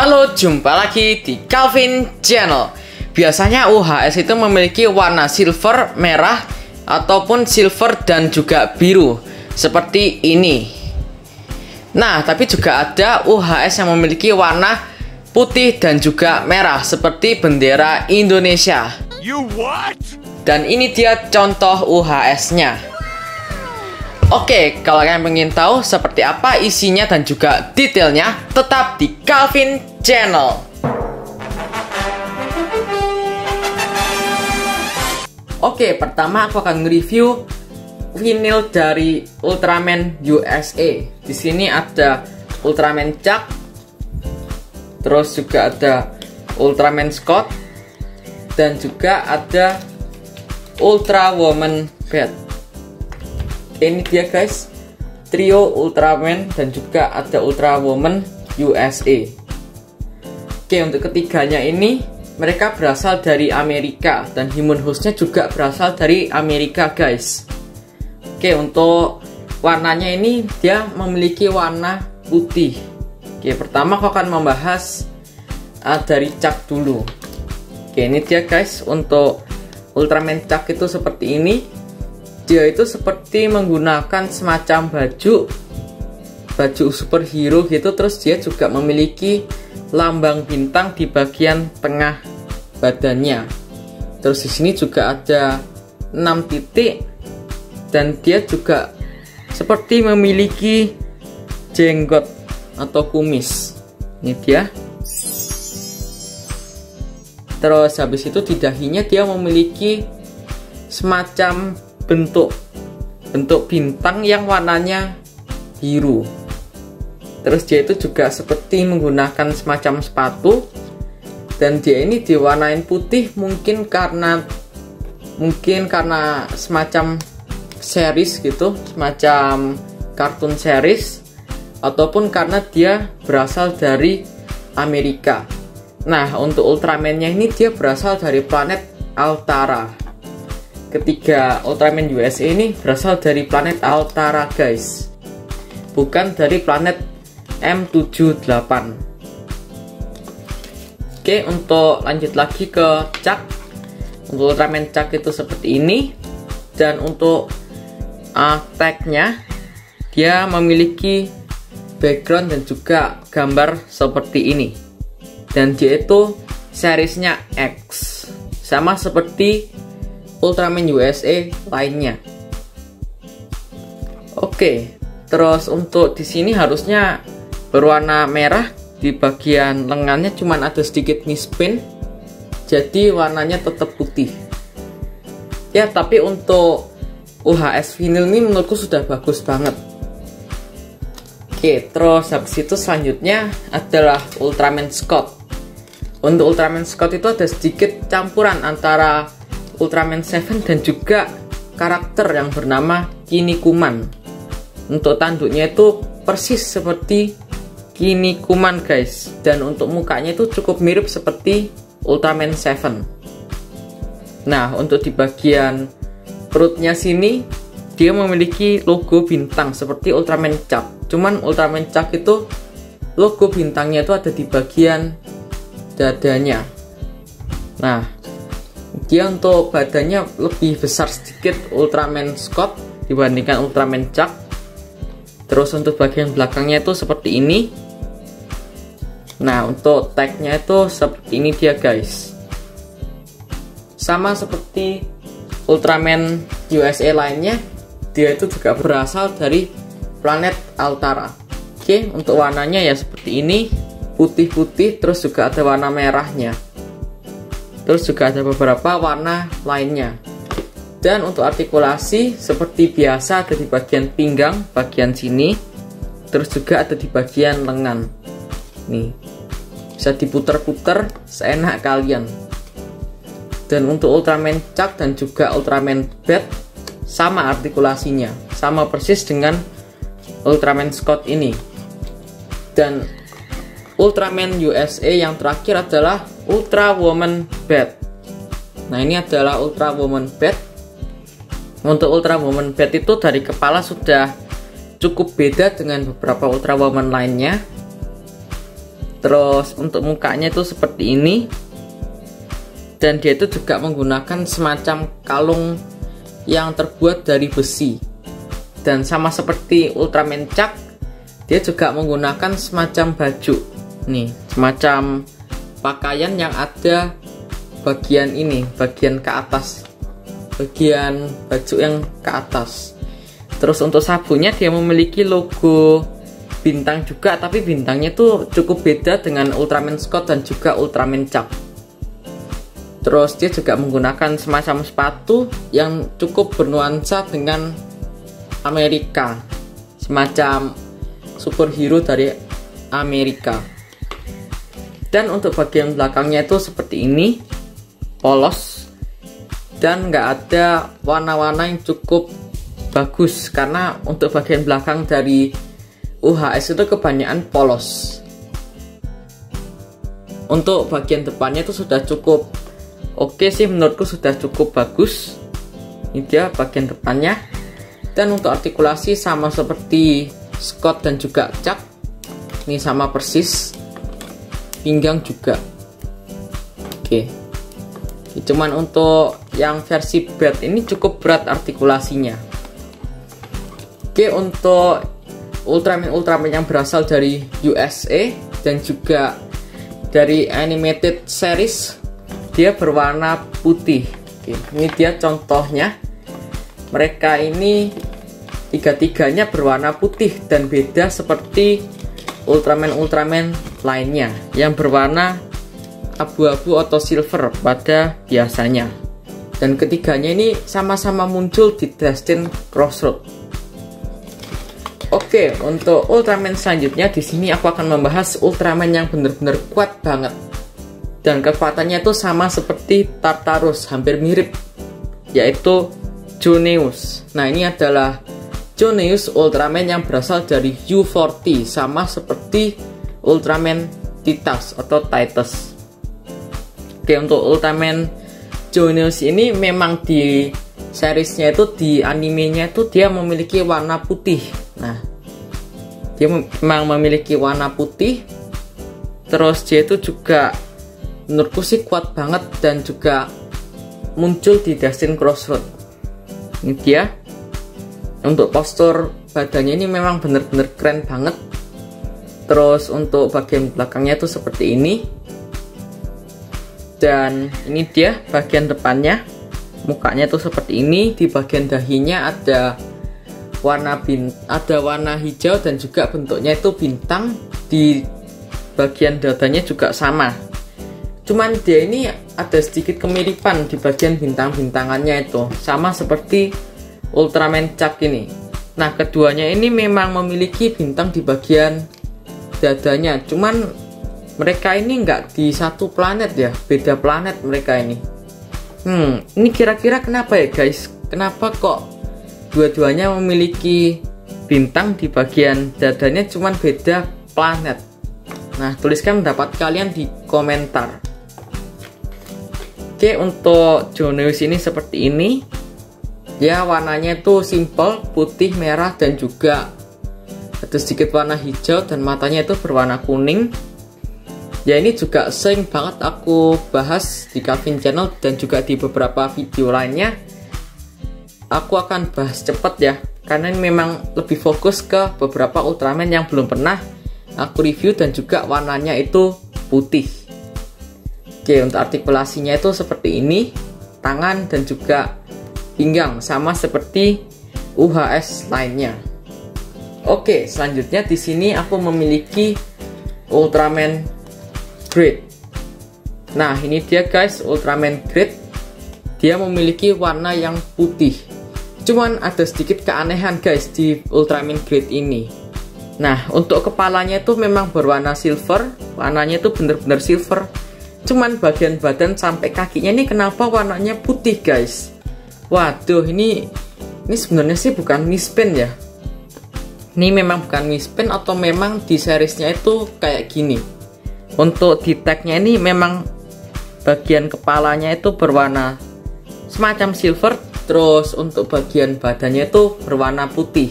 Halo, jumpa lagi di Calvin Channel. Biasanya UHS itu memiliki warna silver, merah, ataupun silver dan juga biru seperti ini. Nah, tapi juga ada UHS yang memiliki warna putih dan juga merah seperti bendera Indonesia. You what? Dan ini dia contoh UHS-nya. Oke, kalau kalian ingin tahu seperti apa isinya dan juga detailnya, tetap di Calvin Channel. Oke, pertama aku akan nge-review vinyl dari Ultraman USA. Di sini ada Ultraman Chuck, terus juga ada Ultraman Scott, dan juga ada Ultra Woman Beth. Ini dia guys, trio Ultraman dan juga ada Ultra Woman USA. Oke, untuk ketiganya ini mereka berasal dari Amerika dan Human Host-nya juga berasal dari Amerika guys. Oke, untuk warnanya ini dia memiliki warna putih. Oke, pertama aku akan membahas dari Chuck dulu. Oke, ini dia guys, untuk Ultraman Chuck itu seperti ini. Dia itu seperti menggunakan semacam baju superhero gitu. Terus dia juga memiliki lambang bintang di bagian tengah badannya. Terus di sini juga ada 6 titik dan dia juga seperti memiliki jenggot atau kumis. Ini dia. Terus habis itu di dahinya dia memiliki semacam bentuk bintang yang warnanya biru. Terus dia itu juga seperti menggunakan semacam sepatu dan dia ini diwarnain putih mungkin karena semacam series gitu, semacam kartun series, ataupun karena dia berasal dari Amerika. Nah, untuk Ultraman-nya ini dia berasal dari planet Altara. Ketiga Ultraman USA ini berasal dari planet Altara guys, bukan dari planet M78. Oke, untuk lanjut lagi ke Chuck. Untuk Ultraman Chuck itu seperti ini. Dan untuk tag-nya dia memiliki background dan juga gambar seperti ini. Dan dia itu seriesnya X, sama seperti Ultraman USA lainnya. Oke, terus untuk di sini harusnya berwarna merah, di bagian lengannya cuman ada sedikit mispin, jadi warnanya tetap putih. Ya, tapi untuk UHS vinyl ini menurutku sudah bagus banget. Oke, terus habis itu selanjutnya adalah Ultraman Scott. Untuk Ultraman Scott itu ada sedikit campuran antara Ultraman 7 dan juga karakter yang bernama Kinnikuman. Untuk tanduknya itu persis seperti Kinnikuman guys, dan untuk mukanya itu cukup mirip seperti Ultraman 7. Nah, untuk di bagian perutnya sini dia memiliki logo bintang seperti Ultraman Chuck. Cuman Ultraman Chuck itu logo bintangnya itu ada di bagian dadanya. Nah, dia untuk badannya lebih besar sedikit Ultraman Scott dibandingkan Ultraman Chuck. Terus untuk bagian belakangnya itu seperti ini. Nah, untuk tagnya itu seperti ini dia guys, sama seperti Ultraman USA lainnya. Dia itu juga berasal dari planet Altara. Oke, untuk warnanya ya seperti ini, putih-putih, terus juga ada warna merahnya. Terus juga ada beberapa warna lainnya. Dan untuk artikulasi seperti biasa ada di bagian pinggang, bagian sini. Terus juga ada di bagian lengan. Nih, bisa diputer-puter seenak kalian. Dan untuk Ultraman Chuck dan juga Ultraman Beth sama artikulasinya, sama persis dengan Ultraman Scott ini. Dan Ultraman USA yang terakhir adalah Ultra Woman Beth. Nah, ini adalah Ultra Woman Beth. Untuk Ultra Woman Beth itu dari kepala sudah cukup beda dengan beberapa Ultra Woman lainnya. Terus untuk mukanya itu seperti ini, dan dia itu juga menggunakan semacam kalung yang terbuat dari besi. Dan sama seperti Ultraman Chuck, dia juga menggunakan semacam baju nih, semacam pakaian yang ada bagian ini, bagian ke atas, bagian baju yang ke atas. Terus untuk sabunnya dia memiliki logo bintang juga, tapi bintangnya tuh cukup beda dengan Ultraman Scott dan juga Ultraman Chuck. Terus dia juga menggunakan semacam sepatu yang cukup bernuansa dengan Amerika, semacam superhero dari Amerika. Dan untuk bagian belakangnya itu seperti ini, polos, dan nggak ada warna-warna yang cukup bagus, karena untuk bagian belakang dari UHS itu kebanyakan polos. Untuk bagian depannya itu sudah cukup oke sih, menurutku sudah cukup bagus. Ini dia bagian depannya. Dan untuk artikulasi sama seperti Scott dan juga Chuck, ini sama persis. Pinggang juga oke. Cuman untuk yang versi Bat ini cukup berat artikulasinya. Oke, untuk Ultraman yang berasal dari USA dan juga dari animated series, dia berwarna putih. Oke, ini dia contohnya. Mereka ini tiga-tiganya berwarna putih dan beda seperti Ultraman lainnya yang berwarna abu-abu atau silver pada biasanya. Dan ketiganya ini sama-sama muncul di Destined Crossroads. Oke, untuk Ultraman selanjutnya di sini aku akan membahas Ultraman yang benar-benar kuat banget. Dan kekuatannya itu sama seperti Tartarus, hampir mirip, yaitu Joneus. Nah, ini adalah Joneus Ultraman yang berasal dari U40, sama seperti Ultraman Titus atau Titus. Oke, untuk Ultraman Joneus ini memang di seriesnya itu, di animenya itu dia memiliki warna putih. Nah, dia memang memiliki warna putih. Terus dia itu juga menurutku sih kuat banget dan juga muncul di Destined Crossroads. Ini dia. Untuk postur badannya ini memang benar-benar keren banget. Terus untuk bagian belakangnya itu seperti ini. Dan ini dia bagian depannya. Mukanya tuh seperti ini. Di bagian dahinya ada warna hijau dan juga bentuknya itu bintang. Di bagian dadanya juga sama. Cuman dia ini ada sedikit kemiripan di bagian bintang-bintangannya itu, sama seperti Ultraman Chuck ini. Nah, keduanya ini memang memiliki bintang di bagian dadanya. Cuman mereka ini nggak di satu planet ya, beda planet mereka ini. Ini kira-kira kenapa ya guys? Kenapa kok dua-duanya memiliki bintang di bagian dadanya cuman beda planet? Nah, tuliskan pendapat kalian di komentar. Oke, untuk Joneus ini seperti ini. Ya, warnanya itu simple, putih, merah, dan juga ada sedikit warna hijau, dan matanya itu berwarna kuning. Ya, ini juga sering banget aku bahas di Calvin Channel dan juga di beberapa video lainnya. Aku akan bahas cepet ya, karena ini memang lebih fokus ke beberapa Ultraman yang belum pernah aku review dan juga warnanya itu putih. Oke, untuk artikulasinya itu seperti ini, tangan dan juga pinggang sama seperti UHS lainnya. Oke, selanjutnya di sini aku memiliki Ultraman Great. Nah, ini dia guys, Ultraman Great. Dia memiliki warna yang putih. Cuman ada sedikit keanehan guys di Ultraman Great ini. Nah, untuk kepalanya itu memang berwarna silver, warnanya itu bener-bener silver. Cuman bagian badan sampai kakinya ini kenapa warnanya putih guys? Waduh, ini sebenarnya sih bukan mispen ya. Ini memang bukan mispen atau memang di seriesnya itu kayak gini. Untuk di tagnya ini memang bagian kepalanya itu berwarna semacam silver. Terus untuk bagian badannya itu berwarna putih.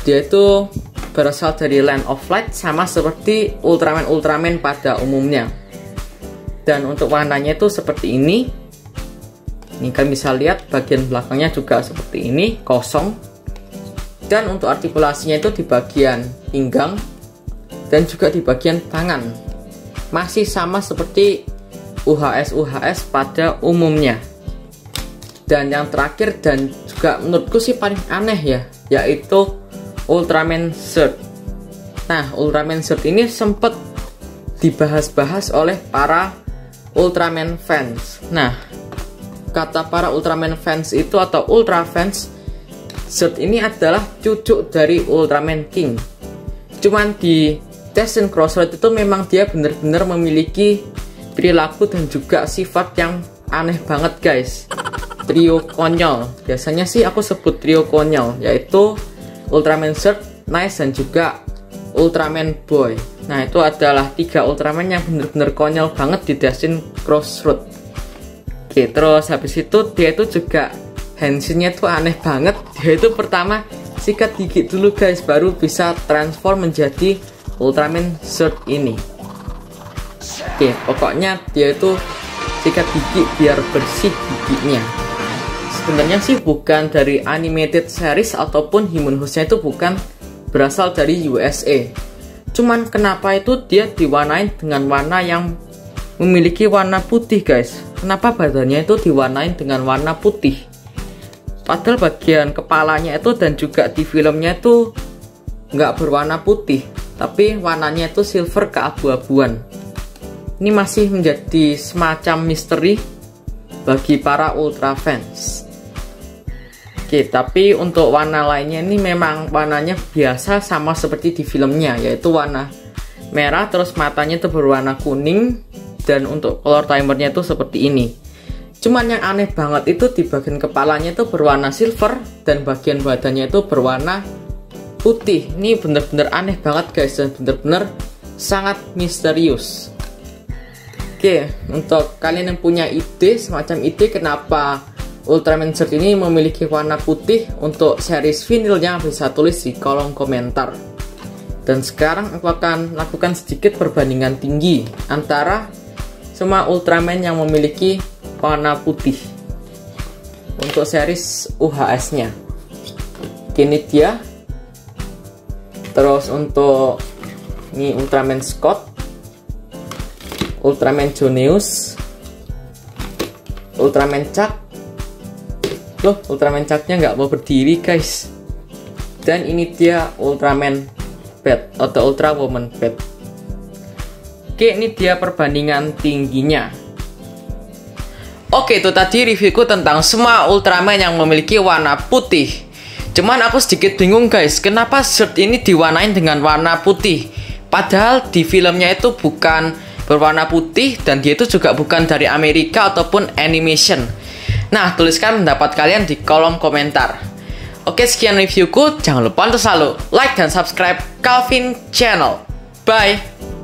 Dia itu berasal dari Land of Light, sama seperti Ultraman pada umumnya. Dan untuk warnanya itu seperti ini. Ini kalian bisa lihat bagian belakangnya juga seperti ini, kosong. Dan untuk artikulasinya itu di bagian pinggang dan juga di bagian tangan. Masih sama seperti UHS pada umumnya. Dan yang terakhir dan juga menurutku sih paling aneh ya, yaitu Ultraman Zerd. Nah, Ultraman Zerd ini sempat dibahas-bahas oleh para Ultraman fans. Nah, kata para Ultraman fans itu atau Ultra fans, Zerd ini adalah cucu dari Ultraman King. Cuman di Destined Crossroad itu memang dia benar-benar memiliki perilaku dan juga sifat yang aneh banget guys. Trio konyol, biasanya sih aku sebut trio konyol, yaitu Ultraman Zerd, Nice, dan juga Ultraman Boy. Nah, itu adalah 3 Ultraman yang bener-bener konyol banget di Destined Crossroad. Oke, terus habis itu dia itu juga Henshinnya tuh aneh banget. Dia itu pertama sikat gigi dulu guys, baru bisa transform menjadi Ultraman Zerd ini. Oke, pokoknya dia itu sikat gigi biar bersih giginya. Sebenarnya sih bukan dari animated series ataupun Human Host-nya itu bukan berasal dari USA. Cuman kenapa itu dia diwarnain dengan warna yang memiliki warna putih guys? Kenapa badannya itu diwarnain dengan warna putih? Padahal bagian kepalanya itu dan juga di filmnya itu nggak berwarna putih, tapi warnanya itu silver keabu-abuan. Ini masih menjadi semacam misteri bagi para Ultra fans. Oke, tapi untuk warna lainnya ini memang warnanya biasa sama seperti di filmnya, yaitu warna merah, terus matanya itu berwarna kuning, dan untuk color timernya itu seperti ini. Cuman yang aneh banget itu di bagian kepalanya itu berwarna silver dan bagian badannya itu berwarna putih. Ini bener-bener aneh banget guys, dan bener-bener sangat misterius. Oke, untuk kalian yang punya ide, semacam ide kenapa Ultraman Zerd ini memiliki warna putih untuk series vinilnya, bisa tulis di kolom komentar. Dan sekarang aku akan lakukan sedikit perbandingan tinggi antara semua Ultraman yang memiliki warna putih untuk series UHS-nya. Ini dia. Terus untuk ini Ultraman Scott, Ultraman Joneus, Ultraman Chuck. Loh, Ultraman Chuck-nya nggak mau berdiri guys. Dan ini dia Ultraman Bat atau Ultra Woman Bat. Oke, ini dia perbandingan tingginya. Oke, itu tadi reviewku tentang semua Ultraman yang memiliki warna putih. Cuman aku sedikit bingung guys, kenapa Zerd ini diwarnain dengan warna putih? Padahal di filmnya itu bukan berwarna putih, dan dia itu juga bukan dari Amerika ataupun animation. Nah, tuliskan pendapat kalian di kolom komentar. Oke, sekian reviewku. Jangan lupa untuk selalu like dan subscribe Calvin Channel. Bye!